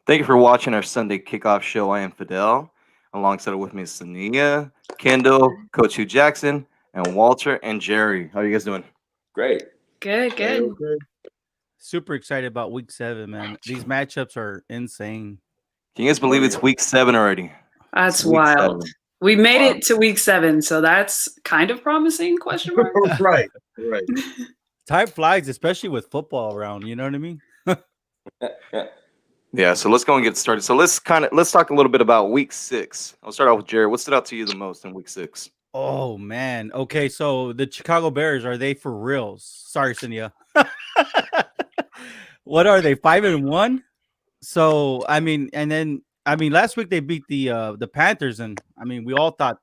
Thank you for watching our Sunday kickoff show. I am Fidel. Alongside with me is Sania, Kendall, Coach Hugh Jackson, and Walter and Jerry. How are you guys doing? Great. Good, good. Super excited about week 7, man. These matchups are insane. Can you guys believe it's week 7 already? That's It's week wild. 7. We made it to week 7, so that's kind of promising, question mark. Right. Time flies, especially with football around. You know what I mean? Yeah, so let's go and get started. So let's talk a little bit about week 6. I'll start off with Jerry. What stood out to you the most in week 6? Oh man. Okay, so the Chicago Bears, are they for reals? Sorry, Cynthia. What are they? 5-1? So last week they beat the Panthers, and we all thought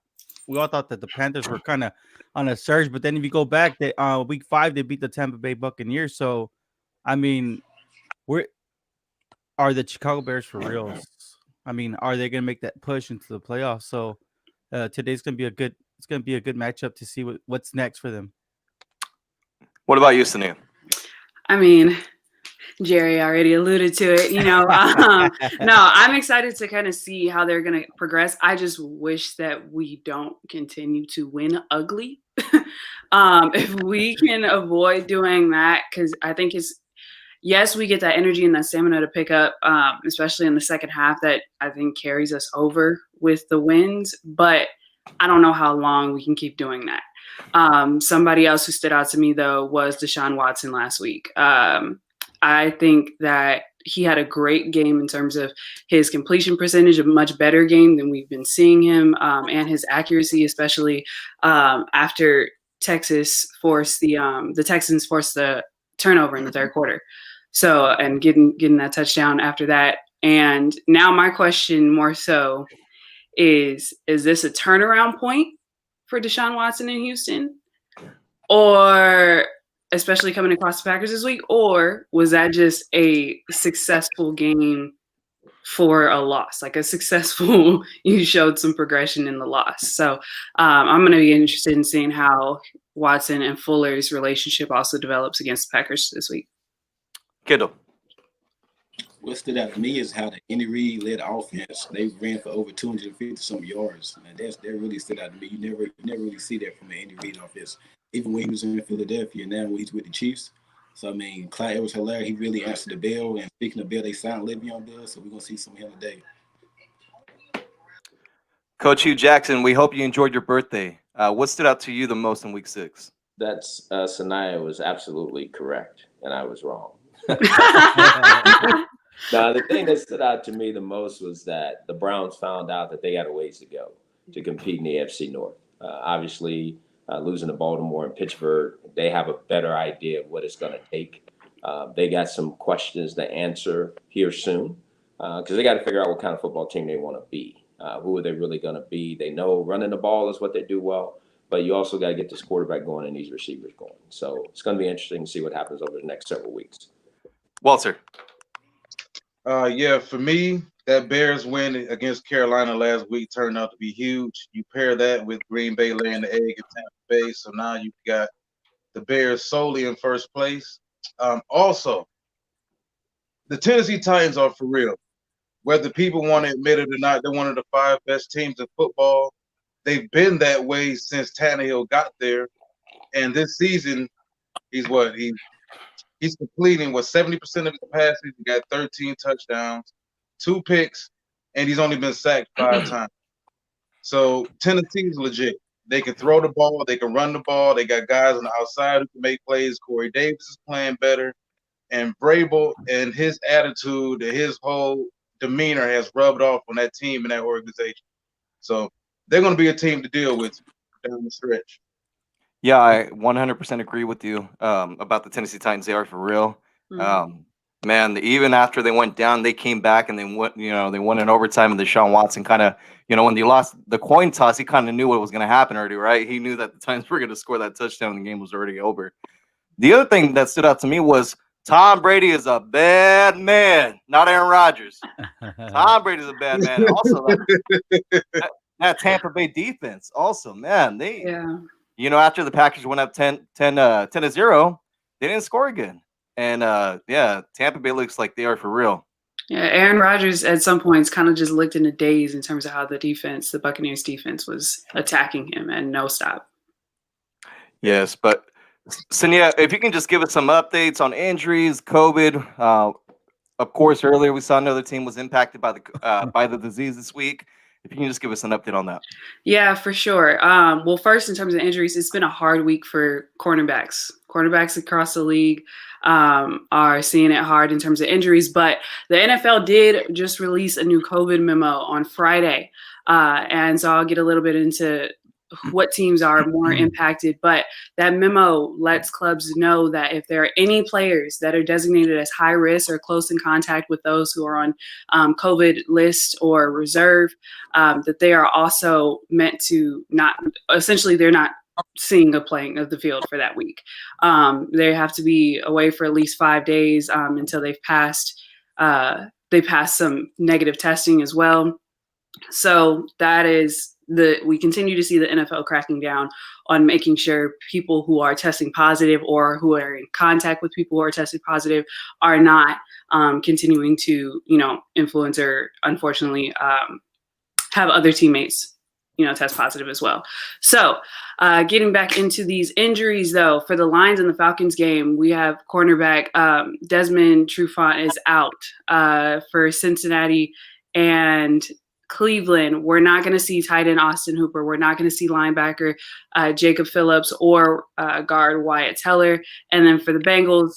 that the Panthers were kind of on a surge, but then if you go back, they week 5 they beat the Tampa Bay Buccaneers. So are the Chicago Bears for reals? Are they gonna make that push into the playoffs? So today's gonna be a good matchup to see what's next for them. What about you, Sania? Jerry already alluded to it. No, I'm excited to kind of see how they're going to progress. I just wish that we don't continue to win ugly. If we can avoid doing that, because I think yes, we get that energy and that stamina to pick up, especially in the second half, that I think carries us over with the wins. But I don't know how long we can keep doing that. Somebody else who stood out to me, though, was Deshaun Watson last week. I think that he had a great game in terms of his completion percentage, a much better game than we've been seeing him, and his accuracy, especially after Texans forced the turnover in the third quarter. So, and getting that touchdown after that. And now my question more so is this a turnaround point for Deshaun Watson in Houston? Or especially coming across the Packers this week, or was that just a successful game for a loss? Like you showed some progression in the loss. So I'm going to be interested in seeing how Watson and Fuller's relationship also develops against the Packers this week. Kendall. What stood out to me is how the Andy Reid led offense. They ran for over 250 some yards, and that really stood out to me. You never really see that from an Andy Reid offense. Even when he was in Philadelphia, now when he's with the Chiefs. So, Clyde Edwards-Helaire, he really answered the bell. And speaking of bell, they signed Le'Veon Bell, so we're going to see some of him today. Coach Hugh Jackson, we hope you enjoyed your birthday. What stood out to you the most in week 6? That's Sanaya was absolutely correct, and I was wrong. Now, the thing that stood out to me the most was that the Browns found out that they had a ways to go to compete in the AFC North. Obviously, losing to Baltimore and Pittsburgh, they have a better idea of what it's going to take. They got some questions to answer here soon because they got to figure out what kind of football team they want to be. Who are they really going to be? They know running the ball is what they do well, but you also got to get this quarterback going and these receivers going. So it's going to be interesting to see what happens over the next several weeks. Walter. For me, that Bears win against Carolina last week turned out to be huge. You pair that with Green Bay laying the egg in Tampa Bay, so now you've got the Bears solely in first place. Also, the Tennessee Titans are for real. Whether people want to admit it or not, they're one of the 5 best teams in football. They've been that way since Tannehill got there, and this season, he's completing 70% of his passes. He got 13 touchdowns, 2 picks, and he's only been sacked 5 times. So Tennessee's legit. They can throw the ball. They can run the ball. They got guys on the outside who can make plays. Corey Davis is playing better. And Vrabel and his attitude and his whole demeanor has rubbed off on that team and that organization. So they're going to be a team to deal with down the stretch. Yeah, I 100% agree with you about the Tennessee Titans. They are for real. Man, even after they went down, they came back and they won in overtime. And Deshaun Watson kind of, when they lost the coin toss, he kind of knew what was going to happen already, right? He knew that the Titans were going to score that touchdown and the game was already over. The other thing that stood out to me was Tom Brady is a bad man, not Aaron Rodgers. Tom Brady is a bad man. And also, that Tampa Bay defense, also, man, after the Packers went up 10-0, they didn't score again. And Tampa Bay looks like they are for real. Yeah, Aaron Rodgers at some points kind of just looked in a daze in terms of how the Buccaneers defense was attacking him and no stop. Yes, but Sania, if you can just give us some updates on injuries, COVID. Of course, earlier we saw another team was impacted by the disease this week. If you can just give us an update on that. Yeah, for sure. Well, first, in terms of injuries, it's been a hard week for cornerbacks. Cornerbacks across the league are seeing it hard in terms of injuries, but the NFL did just release a new COVID memo on Friday. And so I'll get a little bit into what teams are more impacted, but that memo lets clubs know that if there are any players that are designated as high risk or close in contact with those who are on COVID list or reserve, that they are also meant to they're not seeing a playing of the field for that week. They have to be away for at least 5 days until they've passed some negative testing as well. So that is we continue to see the NFL cracking down on making sure people who are testing positive or who are in contact with people who are testing positive are not continuing to, influence or unfortunately have other teammates, test positive as well. So getting back into these injuries, though, for the Lions and the Falcons game, we have cornerback Desmond Trufant is out for Cincinnati and Cleveland. We're not going to see tight end Austin Hooper. We're not going to see linebacker Jacob Phillips or guard Wyatt Teller. And then for the Bengals,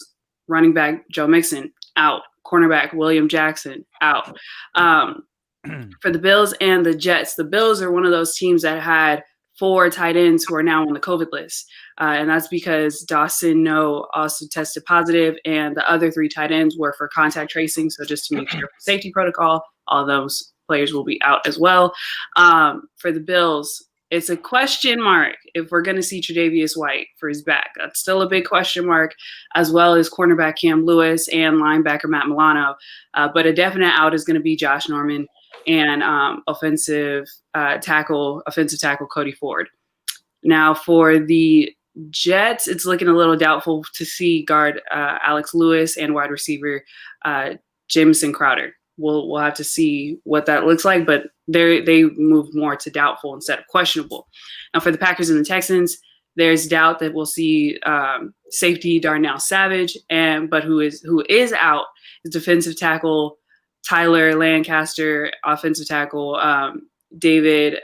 running back Joe Mixon out. Cornerback William Jackson out. For the Bills and the Jets, the Bills are one of those teams that had 4 tight ends who are now on the COVID list. And that's because Dawson Noe also tested positive, and the other 3 tight ends were for contact tracing. So just to make sure for safety protocol, all those players will be out as well. For the Bills, it's a question mark if we're going to see Tre'Davious White for his back. That's still a big question mark, as well as cornerback Cam Lewis and linebacker Matt Milano. But a definite out is going to be Josh Norman and offensive tackle Cody Ford. Now for the Jets, it's looking a little doubtful to see guard Alex Lewis and wide receiver Jamison Crowder. We'll have to see what that looks like, but they moved more to doubtful instead of questionable. Now for the Packers and the Texans, there's doubt that we'll see safety Darnell Savage, but who is out is defensive tackle Tyler Lancaster, offensive tackle David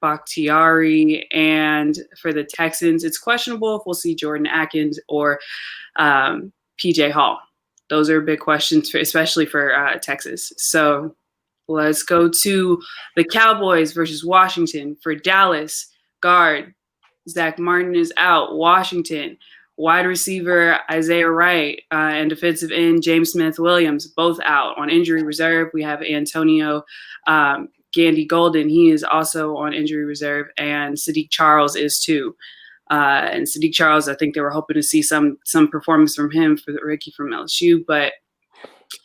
Bakhtiari, and for the Texans, it's questionable if we'll see Jordan Atkins or PJ Hall. Those are big questions, especially for Texas. So let's go to the Cowboys versus Washington. For Dallas, guard Zach Martin is out. Washington, wide receiver Isaiah Wright and defensive end James Smith-Williams, both out. On injury reserve, we have Antonio Gandy Golden. He is also on injury reserve, and Sadiq Charles is too. And Sadiq Charles, I think they were hoping to see some performance from him for the rookie from LSU. But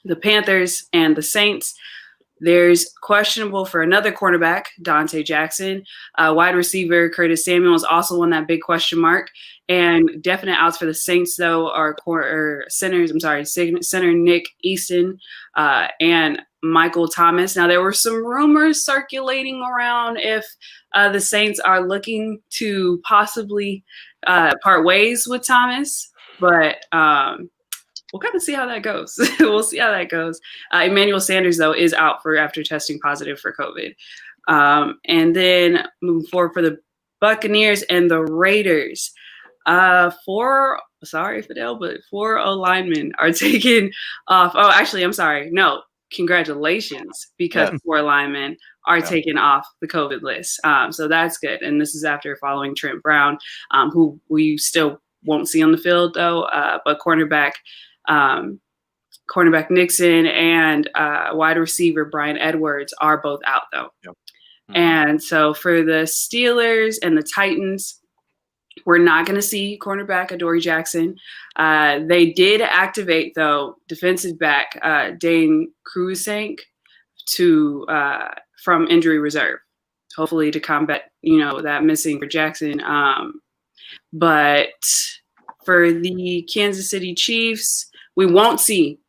the Panthers and the Saints, there's questionable for another cornerback, Dante Jackson. Wide receiver Curtis Samuel is also on that big question mark. And definite outs for the Saints, though, are center Nick Easton and Michael Thomas. Now, there were some rumors circulating around if the Saints are looking to possibly part ways with Thomas, but we'll kind of see how that goes. We'll see how that goes. Emmanuel Sanders, though, is out after testing positive for COVID. And then moving forward for the Buccaneers and the Raiders, 4 linemen are taken off. Oh, actually, I'm sorry. No, congratulations, because 4 linemen are taken off the COVID list. So that's good. And this is after following Trent Brown, who we still won't see on the field, though. But cornerback Nixon and wide receiver Brian Edwards are both out, though. Yep. Mm-hmm. And so for the Steelers and the Titans, we're not going to see cornerback Adoree Jackson. They did activate, though, defensive back Dane Cruikshank from injury reserve, hopefully to combat that missing for Jackson. But for the Kansas City Chiefs, we won't see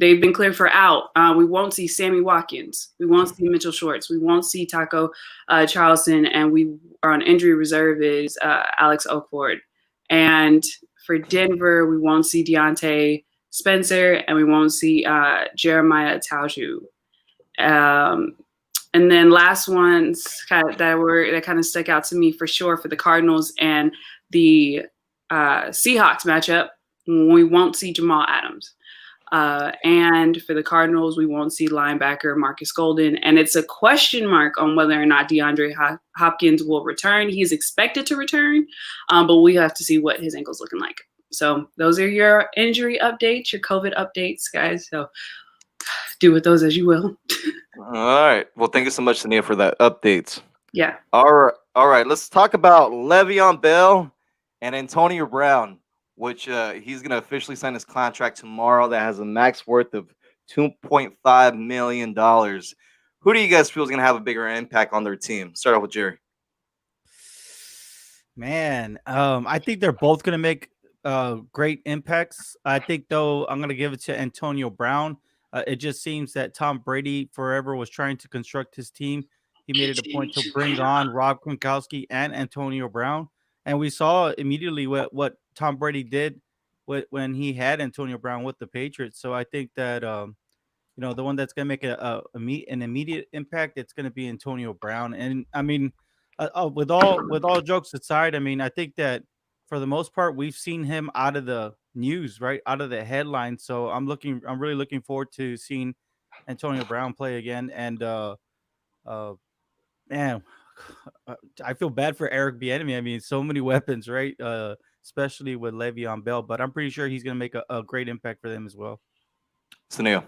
they've been cleared for out. We won't see Sammy Watkins. We won't see Mitchell Schwartz. We won't see Taco Charleston. And we are on injury reserve is Alex Okford. And for Denver, we won't see Deontay Spencer, and we won't see Jeremiah Taushu. And then last ones that kind of stuck out to me for sure for the Cardinals and the Seahawks matchup, we won't see Jamal Adams. And for the Cardinals, we won't see linebacker Marcus Golden. And it's a question mark on whether or not DeAndre Hopkins will return. He's expected to return, but we have to see what his ankle's looking like. So those are your injury updates, your COVID updates, guys. So do with those as you will. All right. Well, thank you so much, Tania, for that updates. Yeah. All right. Let's talk about Le'Veon Bell and Antonio Brown, which he's going to officially sign his contract tomorrow that has a max worth of $2.5 million. Who do you guys feel is going to have a bigger impact on their team? Start off with Jerry. Man, I think they're both going to make great impacts. I think, though, I'm going to give it to Antonio Brown. It just seems that Tom Brady forever was trying to construct his team. He made it a point to bring on Rob Gronkowski and Antonio Brown. And we saw immediately what Tom Brady did when he had Antonio Brown with the Patriots. So I think that, the one that's going to make an immediate impact, it's going to be Antonio Brown. And, I mean, with all jokes aside, I mean, I think that for the most part, we've seen him out of the news, right, out of the headlines. So I'm really looking forward to seeing Antonio Brown play again. And man, I feel bad for Eric Bieniemy. I mean, so many weapons, right? Especially with Le'Veon Bell, but I'm pretty sure he's going to make a great impact for them as well. Sunil.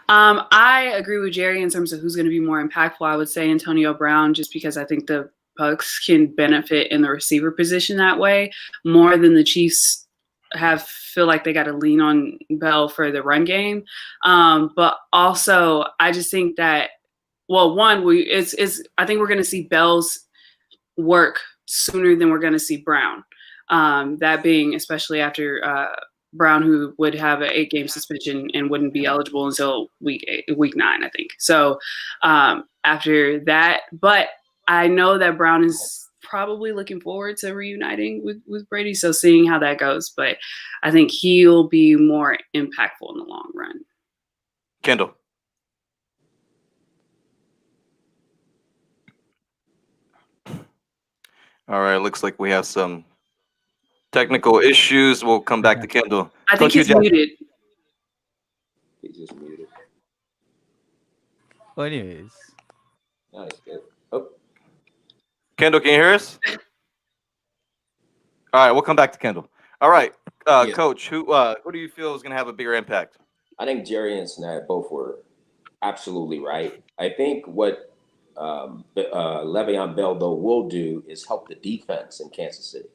I agree with Jerry in terms of who's going to be more impactful. I would say Antonio Brown, just because I think the Bucs can benefit in the receiver position that way more than the Chiefs feel like they got to lean on Bell for the run game. But also, I just think that, well, one, I think we're going to see Bell's work sooner than we're going to see Brown. That being especially after Brown, who would have an 8-game suspension and wouldn't be eligible until week 9, I think. So after that, but I know that Brown is probably looking forward to reuniting with Brady. So seeing how that goes, but I think he'll be more impactful in the long run. Kendall. All right. Looks like we have some technical issues. We'll come back to Kendall. I think he's muted. He's just muted. Well, anyways. Nice, good. Oh. Kendall, can you hear us? All right, we'll come back to Kendall. All right, Coach, who do you feel is going to have a bigger impact? I think Jerry and Snap both were absolutely right. I think what Le'Veon Bell, though, will do is help the defense in Kansas City.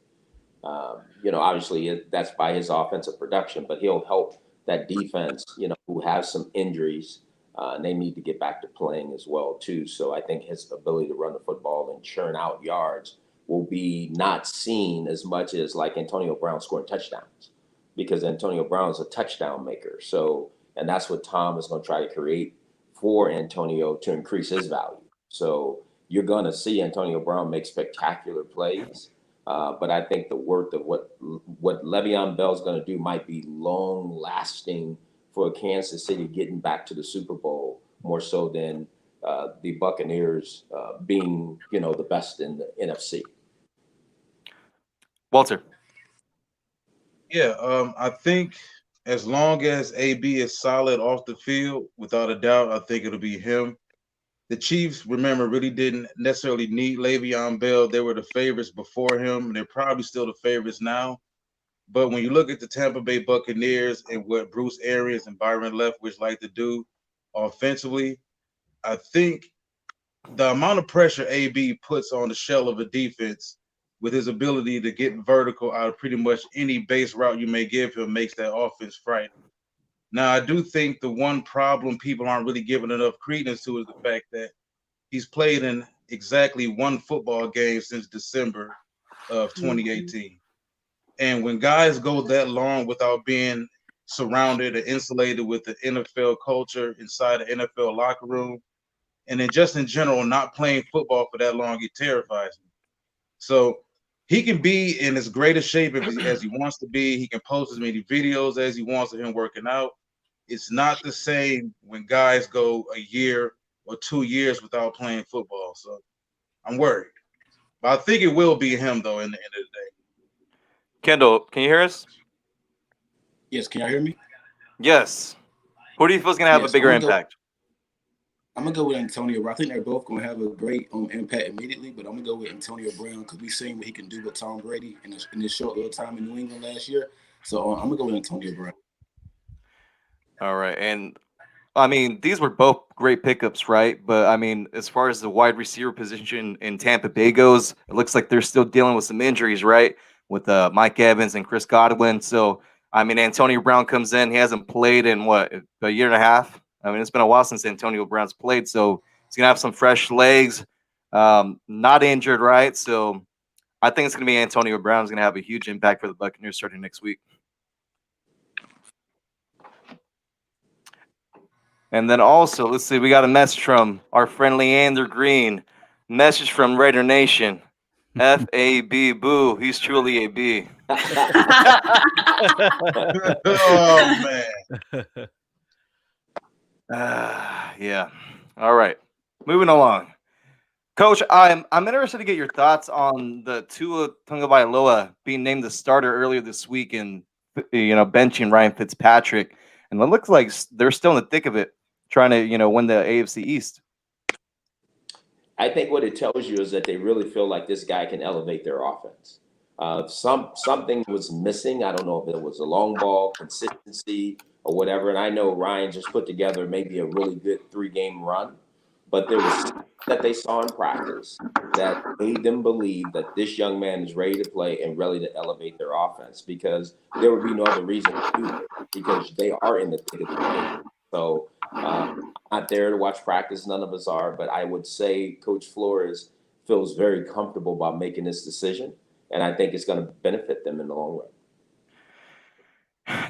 Obviously that's by his offensive production, but he'll help that defense, who have some injuries, and they need to get back to playing as well, too. So I think his ability to run the football and churn out yards will be not seen as much as like Antonio Brown scoring touchdowns, because Antonio Brown is a touchdown maker. So, and that's what Tom is going to try to create for Antonio to increase his value. So you're going to see Antonio Brown make spectacular plays. But I think the work of what Le'Veon Bell is going to do might be long lasting for Kansas City getting back to the Super Bowl more so than the Buccaneers being, the best in the NFC. Walter. Yeah, I think as long as AB is solid off the field, without a doubt, I think it'll be him. The Chiefs, remember, really didn't necessarily need Le'Veon Bell. They were the favorites before him, and they're probably still the favorites now. But when you look at the Tampa Bay Buccaneers and what Bruce Arians and Byron Leftwich like to do offensively, I think the amount of pressure AB puts on the shell of a defense with his ability to get vertical out of pretty much any base route you may give him makes that offense frightening. Now, I do think the one problem people aren't really giving enough credence to is the fact that he's played in exactly one football game since December of 2018. And when guys go that long without being surrounded and insulated with the NFL culture inside the NFL locker room. And then just in general, not playing football for that long, it terrifies me. So he can be in as great a shape as he wants to be. He can post as many videos as he wants of him working out. It's not the same when guys go a year or 2 years without playing football. So I'm worried. But I think it will be him, though, in the end of the day. Kendall, can you hear us? Yes, can y'all hear me? Yes. Who do you feel is going to have a bigger impact? I'm gonna go with Antonio Brown. I think they're both gonna have a great impact immediately, but I'm gonna go with Antonio Brown because we've seen what he can do with Tom Brady in this short little time in New England last year. So I'm gonna go with Antonio Brown. All right. And I mean, these were both great pickups, right? But I mean, as far as the wide receiver position in Tampa Bay goes, it looks like they're still dealing with some injuries, right? With Mike Evans and Chris Godwin. So, I mean, Antonio Brown comes in. He hasn't played in what, a year and a half? I mean, it's been a while since Antonio Brown's played. So he's going to have some fresh legs, not injured, right? So I think it's going to be Antonio Brown's going to have a huge impact for the Buccaneers starting next week. And then also, let's see, we got a message from our friend Leander Green. Message from Raider Nation. F-A-B, boo. He's truly a B. Oh, man. Yeah. All right. Moving along. Coach, I'm interested to get your thoughts on the Tua Tagovailoa being named the starter earlier this week and, benching Ryan Fitzpatrick. And it looks like they're still in the thick of it, trying to, win the AFC East. I think what it tells you is that they really feel like this guy can elevate their offense. Something was missing. I don't know if it was a long ball, consistency, or whatever. And I know Ryan just put together maybe a really good 3-game run, but there was that they saw in practice that made them believe that this young man is ready to play and ready to elevate their offense, because there would be no other reason to do it, because they are in the thick of the game. So I'm not there to watch practice. None of us are, but I would say Coach Flores feels very comfortable about making this decision, and I think it's going to benefit them in the long run.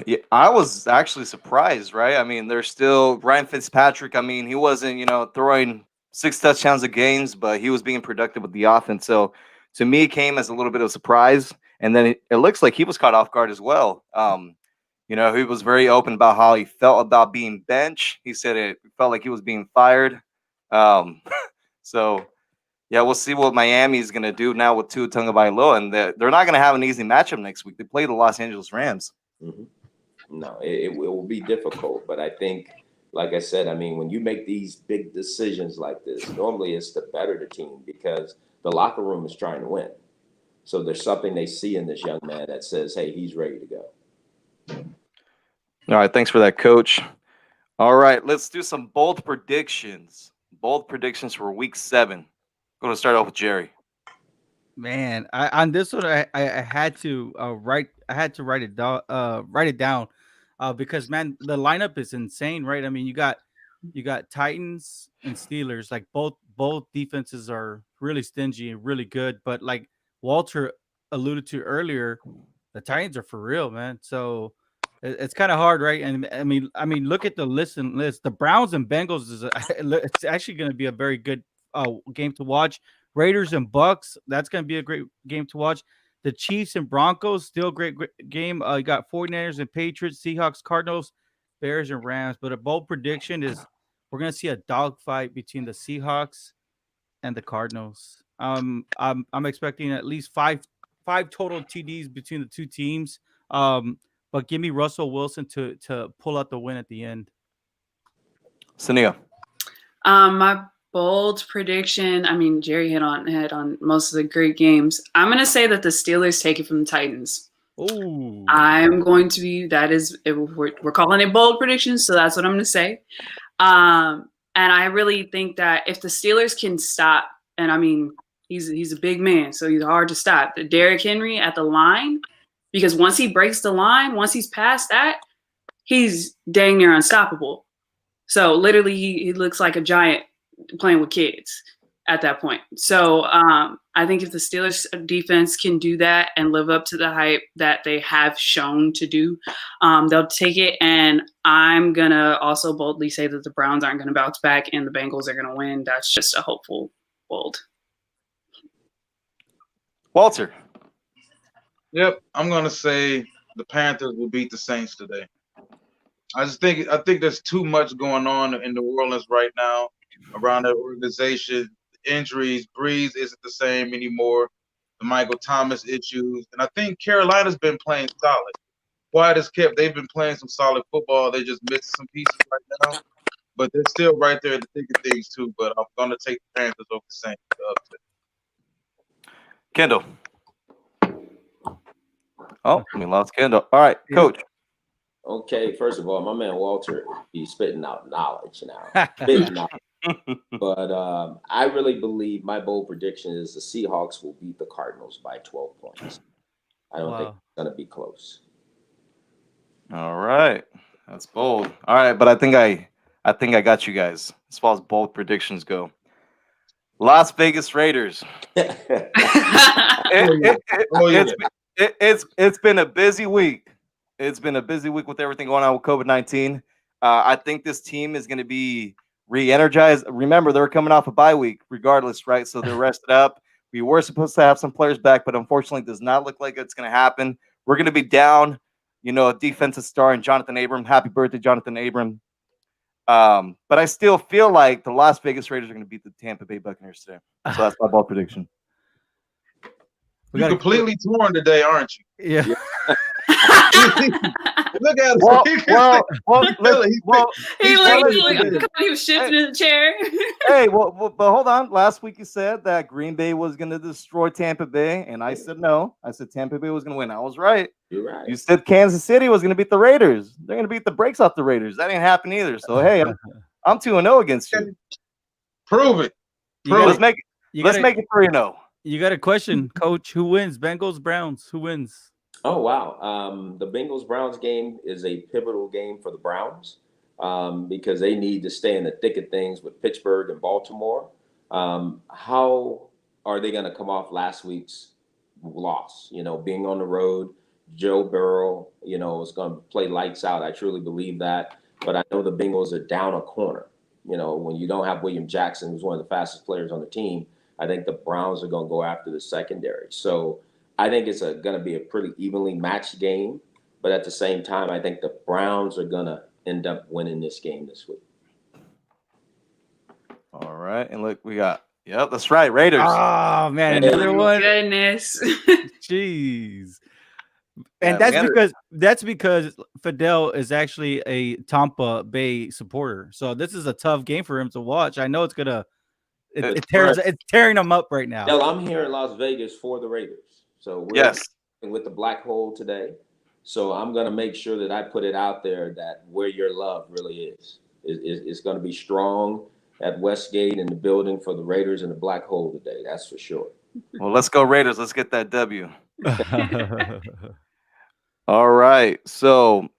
Yeah, I was actually surprised, right? I mean, there's still Ryan Fitzpatrick. I mean, he wasn't, throwing 6 touchdowns a games, but he was being productive with the offense. So to me, it came as a little bit of a surprise. And then it looks like he was caught off guard as well. He was very open about how he felt about being benched. He said it felt like he was being fired. So, yeah, we'll see what Miami's going to do now with Tua Tagovailoa. And they're not going to have an easy matchup next week. They play the Los Angeles Rams. Mm-hmm. No, it will be difficult. But I think, like I said, I mean, when you make these big decisions like this, normally it's to better the team because the locker room is trying to win. So there's something they see in this young man that says, hey, he's ready to go. All right, thanks for that, Coach. All right, let's do some bold predictions. Bold predictions for Week 7. I'm going to start off with Jerry. Man, on this one, I had to write it down, because man, the lineup is insane, right? I mean, you got Titans and Steelers, like both defenses are really stingy and really good, but like Walter alluded to earlier, the Titans are for real, man. So it's kind of hard, right? And I mean, look at the list. The Browns and Bengals it's actually going to be a very good game to watch. Raiders and Bucks, that's going to be a great game to watch. The Chiefs and Broncos, still great game. You got 49ers and Patriots, Seahawks, Cardinals, Bears and Rams. But a bold prediction is we're going to see a dogfight between the Seahawks and the Cardinals. I'm expecting at least five total TDs between the two teams. But give me Russell Wilson to pull out the win at the end. Sania. My bold prediction, I mean, Jerry hit on most of the great games. I'm going to say that the Steelers take it from the Titans. Oh, I'm going to be, we're calling it bold predictions, so that's what I'm going to say. And I really think that if the Steelers can stop, and I mean, he's a big man, so he's hard to stop. The Derrick Henry at the line, because once he breaks the line, once he's past that, he's dang near unstoppable. So literally, he looks like a giant playing with kids. at that point. So I think if the Steelers defense can do that and live up to the hype that they have shown to do, they'll take it. And I'm going to also boldly say that the Browns aren't going to bounce back and the Bengals are going to win. That's just a hopeful bold. Walter. Yep, I'm gonna say the Panthers will beat the Saints today. I think there's too much going on in New Orleans right now around their organization. Injuries, Breeze isn't the same anymore. The Michael Thomas issues, and I think Carolina's been playing solid. Quiet as kept, they've been playing some solid football. They just missed some pieces right now, but they're still right there in the thick of things too. But I'm gonna take the Panthers over the Saints. Kendall. Oh, we lost Kendall. All right, Coach. Okay, first of all, my man Walter, he's spitting out knowledge now. Spitting out. But I really believe my bold prediction is the Seahawks will beat the Cardinals by 12 points. I don't think it's going to be close. All right, that's bold. All right, but I think I got you guys as far as bold predictions go. Las Vegas Raiders. It's been a busy week. It's been a busy week with everything going on with COVID-19. I think this team is going to be re-energized. Remember, they're coming off a bye week regardless, right? So they're rested up. We were supposed to have some players back, but unfortunately it does not look like it's going to happen. We're going to be down, a defensive star in Jonathan Abram. Happy birthday, Jonathan Abram. But I still feel like the Las Vegas Raiders are going to beat the Tampa Bay Buccaneers today. So that's my bold prediction. You're completely torn today, aren't you? Yeah. Look at him. He was shifting in the chair. Hey, but hold on. Last week you said that Green Bay was going to destroy Tampa Bay, and I said no. I said Tampa Bay was going to win. I was right. You're right. You said Kansas City was going to beat the Raiders. They're going to beat the brakes off the Raiders. That ain't happening either. So hey, I'm 2-0 against you. Prove it. Let's make it 3-0. You got a question, Coach? Who wins? Bengals, Browns? Who wins? Oh, wow. The Bengals-Browns game is a pivotal game for the Browns because they need to stay in the thick of things with Pittsburgh and Baltimore. How are they going to come off last week's loss? Being on the road, Joe Burrow, is going to play lights out. I truly believe that. But I know the Bengals are down a corner. When you don't have William Jackson, who's one of the fastest players on the team, I think the Browns are going to go after the secondary. So I think it's going to be a pretty evenly matched game. But at the same time, I think the Browns are going to end up winning this game this week. All right. And look, we got, that's right, Raiders. Oh, man, another one. Goodness. Jeez. And that's because Fidel is actually a Tampa Bay supporter. So this is a tough game for him to watch. I know it's going to it's tearing them up right now. Well, I'm here in Las Vegas for the Raiders. So we're with the black hole today. So I'm going to make sure that I put it out there that where your love really is. It's going to be strong at Westgate in the building for the Raiders and the black hole today. That's for sure. Well, let's go Raiders. Let's get that W. All right. So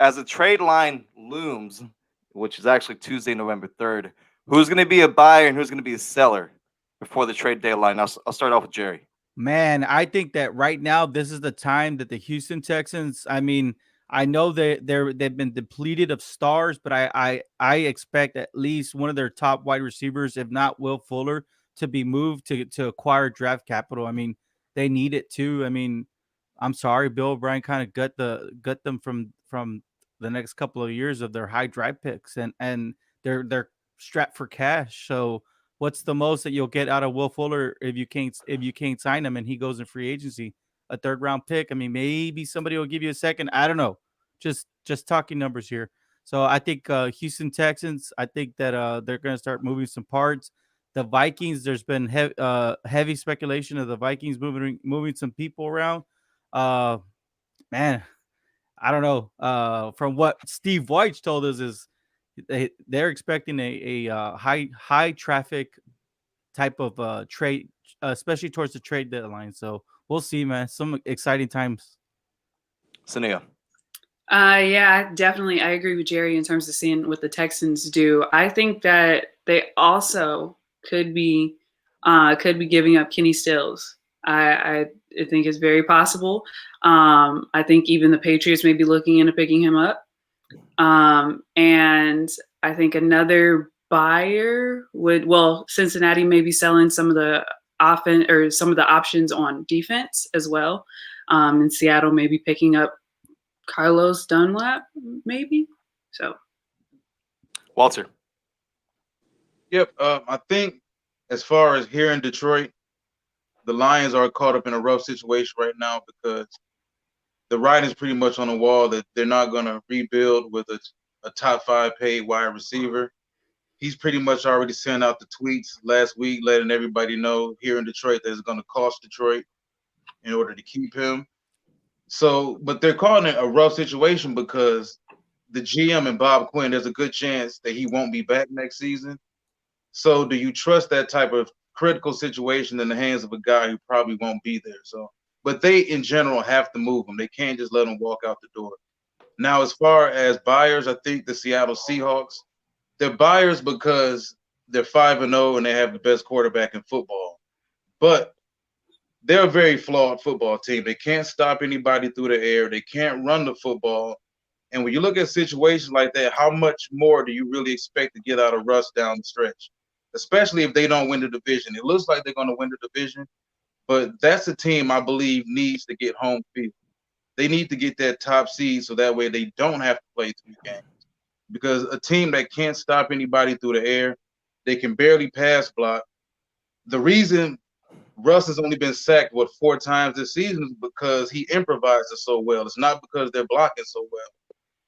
as the trade line looms, which is actually Tuesday, November 3rd, who's going to be a buyer and who's going to be a seller before the trade deadline? I'll start off with Jerry. Man, I think that right now this is the time that the Houston Texans, I mean, I know they've been depleted of stars, but I expect at least one of their top wide receivers, if not Will Fuller, to be moved to acquire draft capital. I mean, they need it too. I mean, I'm sorry, Bill O'Brien kind of gut them from the next couple of years of their high draft picks, and they're strapped for cash. So what's the most that you'll get out of Will Fuller if you can't sign him and he goes in free agency? A 3rd round pick. I mean, maybe somebody will give you a second. I don't know. Just talking numbers here. So I think Houston Texans, I think that they're going to start moving some parts. The Vikings, there's been heavy speculation of the Vikings moving some people around. Man, I don't know. From what Steve Weich told us is they're expecting a high traffic type of trade, especially towards the trade deadline. So we'll see, man. Some exciting times. Sania. Yeah, definitely. I agree with Jerry in terms of seeing what the Texans do. I think that they also could be could be giving up Kenny Stills. I think it's very possible. I think even the Patriots may be looking into picking him up. And I think another buyer Cincinnati may be selling some of the offense or some of the options on defense as well. And Seattle may be picking up Carlos Dunlap, maybe. So, Walter. Yep. I think as far as here in Detroit, the Lions are caught up in a rough situation right now because the writing's pretty much on the wall that they're not going to rebuild with a top 5 paid wide receiver. He's pretty much already sent out the tweets last week letting everybody know here in Detroit that it's going to cost Detroit in order to keep him. So, but they're calling it a rough situation because the GM and Bob Quinn, there's a good chance that he won't be back next season. So do you trust that type of critical situation in the hands of a guy who probably won't be there? So, but they in general have to move him. They can't just let him walk out the door. Now, as far as buyers, I think the Seattle Seahawks, they're buyers because they're 5-0 and they have the best quarterback in football. But they're a very flawed football team. They can't stop anybody through the air. They can't run the football. And when you look at situations like that, how much more do you really expect to get out of Russ down the stretch? Especially if they don't win the division. It looks like they're going to win the division, but that's a team I believe needs to get home field. They need to get that top seed so that way they don't have to play 3 games. Because a team that can't stop anybody through the air, they can barely pass block. The reason Russ has only been sacked, 4 times this season is because he improvises so well. It's not because they're blocking so well.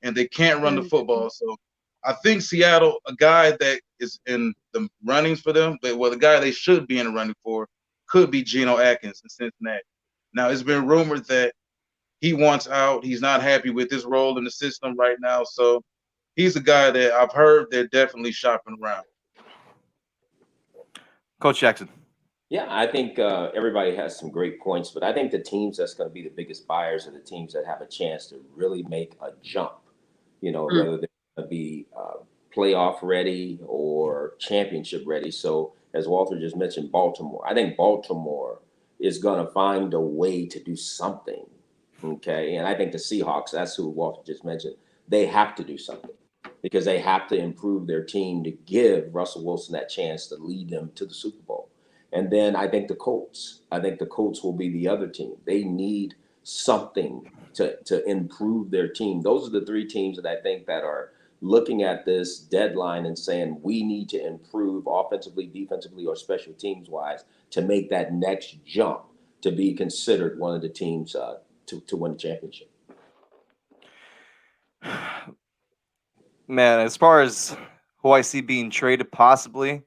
And they can't run the football. So I think Seattle, a guy that is in the runnings for them, the guy they should be in the running for could be Geno Atkins in Cincinnati. Now, it's been rumored that he wants out. He's not happy with his role in the system right now. So he's a guy that I've heard they're definitely shopping around. Coach Jackson. Yeah, I think everybody has some great points, but I think the teams that's going to be the biggest buyers are the teams that have a chance to really make a jump. Whether they're going to be playoff ready or championship ready. So as Walter just mentioned, Baltimore. I think Baltimore is going to find a way to do something. Okay. And I think the Seahawks, that's who Walter just mentioned, they have to do something because they have to improve their team to give Russell Wilson that chance to lead them to the Super Bowl. And then I think the Colts. I think the Colts will be the other team. They need something to improve their team. Those are the 3 teams that I think that are looking at this deadline and saying we need to improve offensively, defensively, or special teams wise to make that next jump to be considered one of the teams to win the championship. Man, as far as who I see being traded possibly,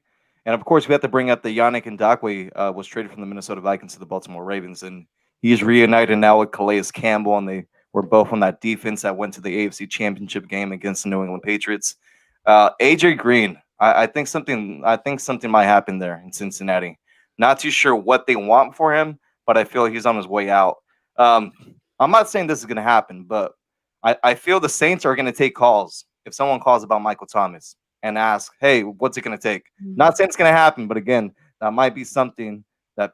and of course we have to bring up the Yannick Ngakoue was traded from the Minnesota Vikings to the Baltimore Ravens, and he's reunited now with Calais Campbell, and they were both on that defense that went to the AFC Championship game against the New England Patriots. AJ Green, I think something might happen there in Cincinnati. Not too sure what they want for him, but I feel he's on his way out. I'm not saying this is going to happen, but I feel the Saints are going to take calls if someone calls about Michael Thomas and ask, hey, what's it going to take? Not saying it's going to happen, but again, that might be something that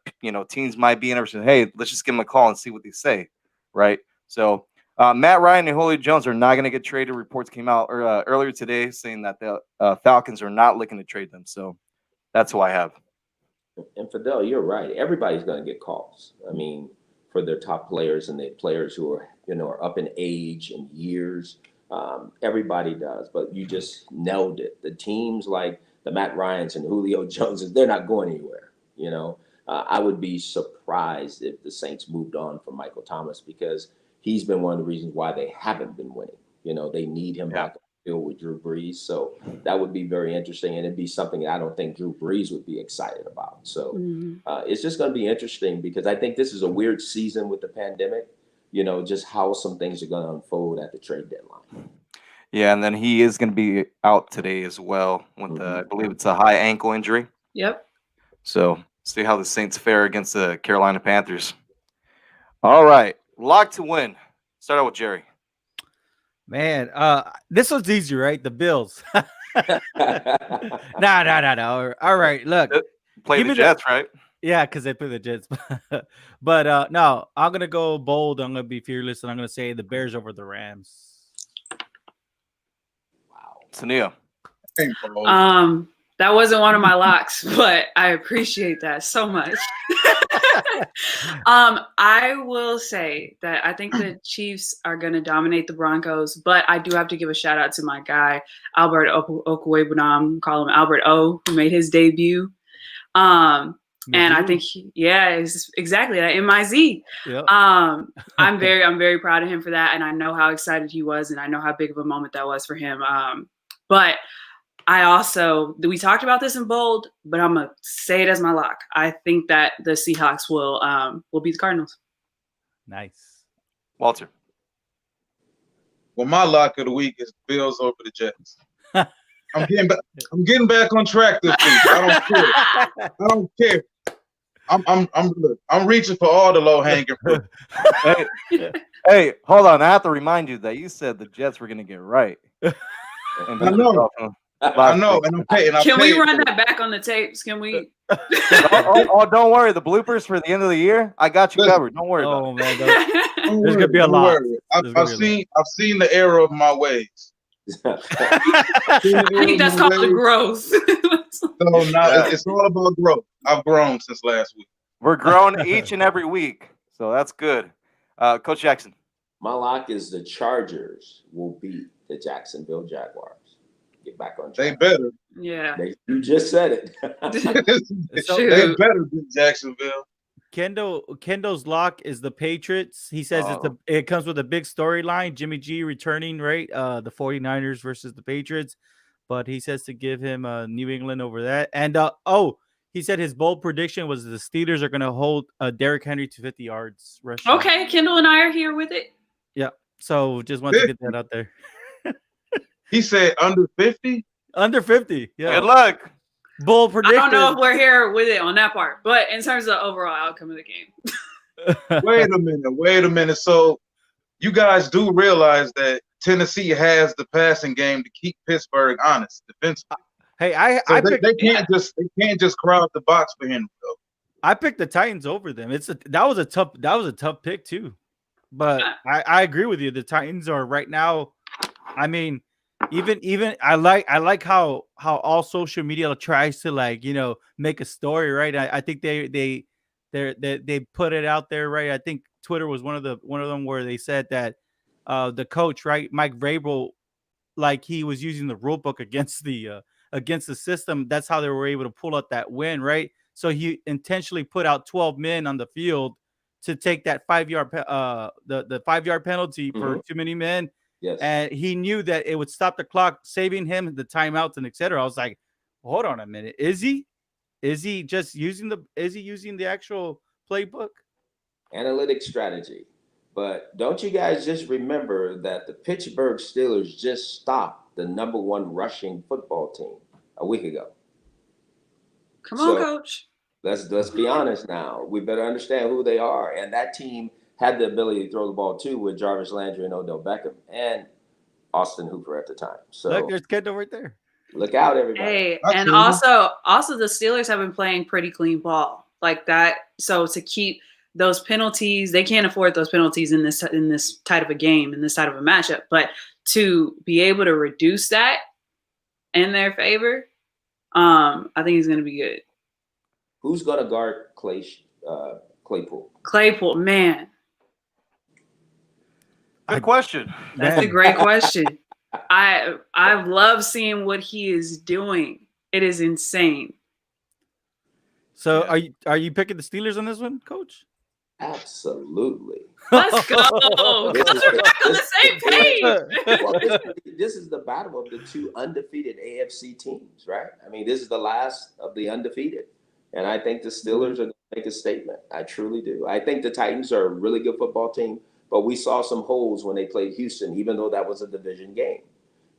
teams might be interested in. Hey, let's just give them a call and see what they say, right? So Matt Ryan and Julio Jones are not going to get traded. Reports came out earlier today saying that the Falcons are not looking to trade them. So that's who I have. And Fidel, you're right. Everybody's going to get calls. I mean, for their top players and the players who are are up in age and years. Everybody does, but you just nailed it. The teams like the Matt Ryans and Julio Joneses, they're not going anywhere. I would be surprised if the Saints moved on from Michael Thomas because he's been one of the reasons why they haven't been winning. They need him back on the field with Drew Brees. So that would be very interesting. And it'd be something that I don't think Drew Brees would be excited about. So it's just going to be interesting because I think this is a weird season with the pandemic, just how some things are going to unfold at the trade deadline. Yeah, and then he is going to be out today as well with I believe it's a high ankle injury. Yep. So see how the Saints fare against the Carolina Panthers. All right, lock to win. Start out with Jerry. Man, this was easy, right? The Bills. No. All right, look. Play Give the me the- Jets, right? Yeah, because they play the Jets. But no, I'm gonna go bold. I'm gonna be fearless, and I'm gonna say the Bears over the Rams. Wow. Tania. Ain't bold. That wasn't one of my locks, but I appreciate that so much. I will say that I think the Chiefs are going to dominate the Broncos, but I do have to give a shout out to my guy, Albert Okwuegbunam, call him Albert O, who made his debut. And I think, it's exactly that, MIZ. Yep. I'm very proud of him for that, and I know how excited he was, and I know how big of a moment that was for him. But we talked about this in bold, but I'm gonna say it as my lock. I think that the Seahawks will beat the Cardinals. Nice. Walter. Well, my lock of the week is Bills over the Jets. I'm getting back on track this week. I don't care. I'm reaching for all the low hanging fruit. Hey, hold on. I have to remind you that you said the Jets were going to get right. I know. And Can we run that back on the tapes? Can we? Don't worry. The bloopers for the end of the year, I got you covered. Don't worry about it. Man, there's gonna be a lot. I've seen the error of my ways. I think that's called the growth. So now it's all about growth. I've grown since last week. We're growing each and every week, so that's good. Coach Jackson. My lock is the Chargers will beat the Jacksonville Jaguars. Get back on track. They better. Yeah. You just said it. They better beat Jacksonville. Kendall's lock is the Patriots. He says it comes with a big storyline. Jimmy G returning, right? The 49ers versus the Patriots. But he says to give him New England over that. And he said his bold prediction was the Steelers are going to hold Derrick Henry to 50 yards rushing. Okay, Kendall and I are here with it. Yeah. So just wanted to get that out there. He said under 50? Under 50. Yeah. Good luck. Bold prediction. I don't know if we're here with it on that part, but in terms of the overall outcome of the game. Wait a minute. So you guys do realize that Tennessee has the passing game to keep Pittsburgh honest defensively. Hey, they can't just crowd the box for him though. I picked the Titans over them. That was a tough pick too. But I agree with you. The Titans are right now. I mean, even I like how all social media tries to make a story, right? I think they put it out there, right? I think Twitter was one of them where they said that the coach, right, Mike Vrabel, he was using the rule book against the system. That's how they were able to pull out that win, right? So he intentionally put out 12 men on the field to take that 5-yard the 5-yard penalty for too many men. Yes. And he knew that it would stop the clock, saving him the timeouts and etc. I was like, hold on a minute. Is he using the actual playbook? Analytic strategy. But don't you guys just remember that the Pittsburgh Steelers just stopped the number 1 rushing football team a week ago? Come on, Coach. Let's be honest now. We better understand who they are. And that team had the ability to throw the ball too with Jarvis Landry and Odell Beckham and Austin Hooper at the time. So look, there's Kendall right there. Look out, everybody. Hey, and also the Steelers have been playing pretty clean ball like that. So to keep those penalties, they can't afford those penalties in this tight of a game, in this tight of a matchup. But to be able to reduce that in their favor, I think it's going to be good. Who's going to guard Claypool? Claypool, man. Good question. That's a great question. I love seeing what he is doing. It is insane. So are you picking the Steelers on this one, Coach? Absolutely. Let's go. Because we're back on the same page. Well, this is the battle of the 2 undefeated AFC teams, right? I mean, this is the last of the undefeated. And I think the Steelers are going to make a statement. I truly do. I think the Titans are a really good football team, but we saw some holes when they played Houston, even though that was a division game.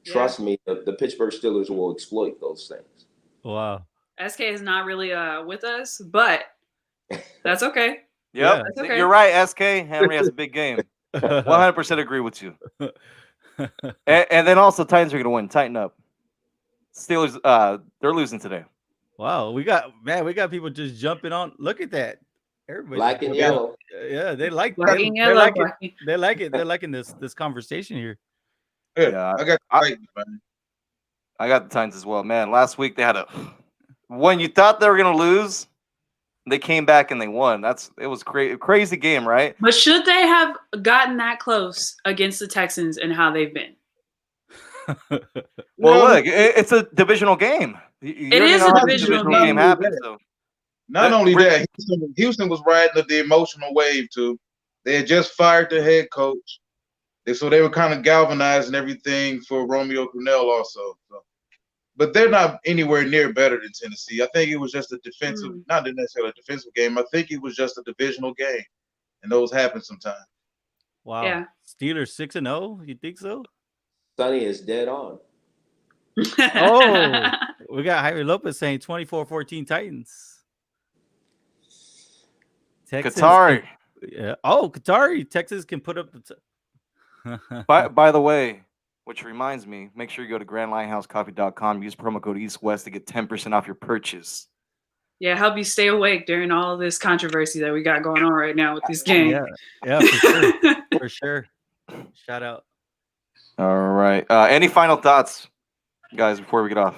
Trust me, the Pittsburgh Steelers will exploit those things. Wow. SK is not really with us, but that's okay. Yep. That's okay. You're right, SK. Henry has a big game. 100% agree with you. And then also Titans are going to win. Tighten up. Steelers, they're losing today. Wow, we got people just jumping on. Look at that. Everybody Black and Yeah. yellow. yeah, they like Black they, and they yellow, like it. black and- They like it. They're liking this conversation here. Yeah, I got I- the Titans, man. I got the Titans as well, man. Last week they had when you thought they were gonna lose, they came back and they won. It was crazy game, right? But should they have gotten that close against the Texans and how they've been? Well, No, look, it's a divisional game. It is a divisional game game. happen. So Not only that, Houston was riding the emotional wave too. They had just fired their head coach, so they were kind of galvanizing everything for Romeo Crennel also. So. But they're not anywhere near better than Tennessee. I think it was just a defensive, not necessarily a defensive game. I think it was just a divisional game, and those happen sometimes. Wow. Yeah. Steelers 6-0. You think so? Sonny is dead on. Oh, we got Jaime Lopez saying 24-14 Titans. Texans Qatari. Yeah. Oh, Qatari. Texas can put up the. By the way, which reminds me, make sure you go to grandlineHouseCoffee.com. Use promo code EastWest to get 10% off your purchase. Yeah, help you stay awake during all of this controversy that we got going on right now with this game. Yeah, for sure. For sure. Shout out. All right. Any final thoughts, guys, before we get off?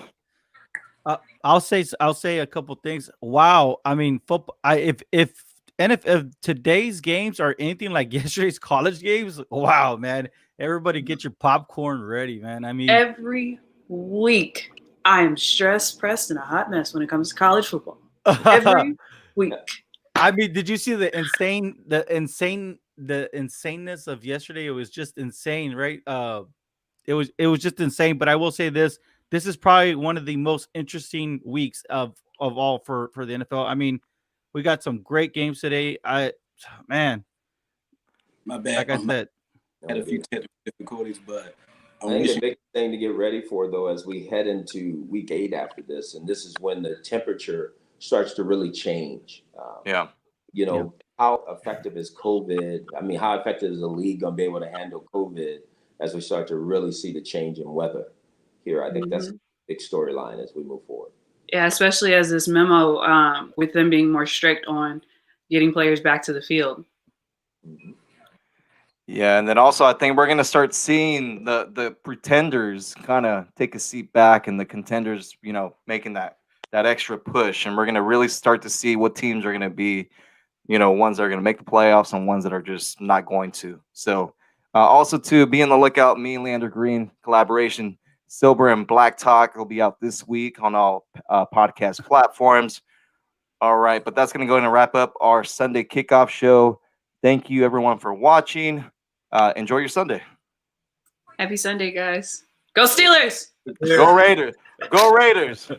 I'll say a couple things. Wow. I mean, football. If today's games are anything like yesterday's college games, wow, man. Everybody get your popcorn ready, man. I mean, Every week, I am stressed, pressed, and a hot mess when it comes to college football. Every week. I mean, did you see the insaneness of yesterday? It was just insane, right? It was just insane. But I will say this: this is probably one of the most interesting weeks of all for the NFL. I mean, we got some great games today. Man, My bad. like I said, had a few technical difficulties, but I think the big thing to get ready for, though, as we head into week 8 after this, and this is when the temperature starts to really change. Yeah. How effective is COVID? I mean, how effective is the league going to be able to handle COVID as we start to really see the change in weather here? I think that's a big storyline as we move forward. Yeah, especially as this memo with them being more strict on getting players back to the field. Mm-hmm. Yeah, and then also I think we're going to start seeing the pretenders kind of take a seat back and the contenders, making that extra push. And we're going to really start to see what teams are going to be, ones that are going to make the playoffs and ones that are just not going to. So also to be on the lookout, me and Leander Green collaboration, Silver and Black Talk will be out this week on all podcast platforms. All right, but that's going to go in and wrap up our Sunday kickoff show. Thank you, everyone, for watching. Enjoy your Sunday. Happy Sunday, guys. Go Steelers! Go Raiders. Go Raiders.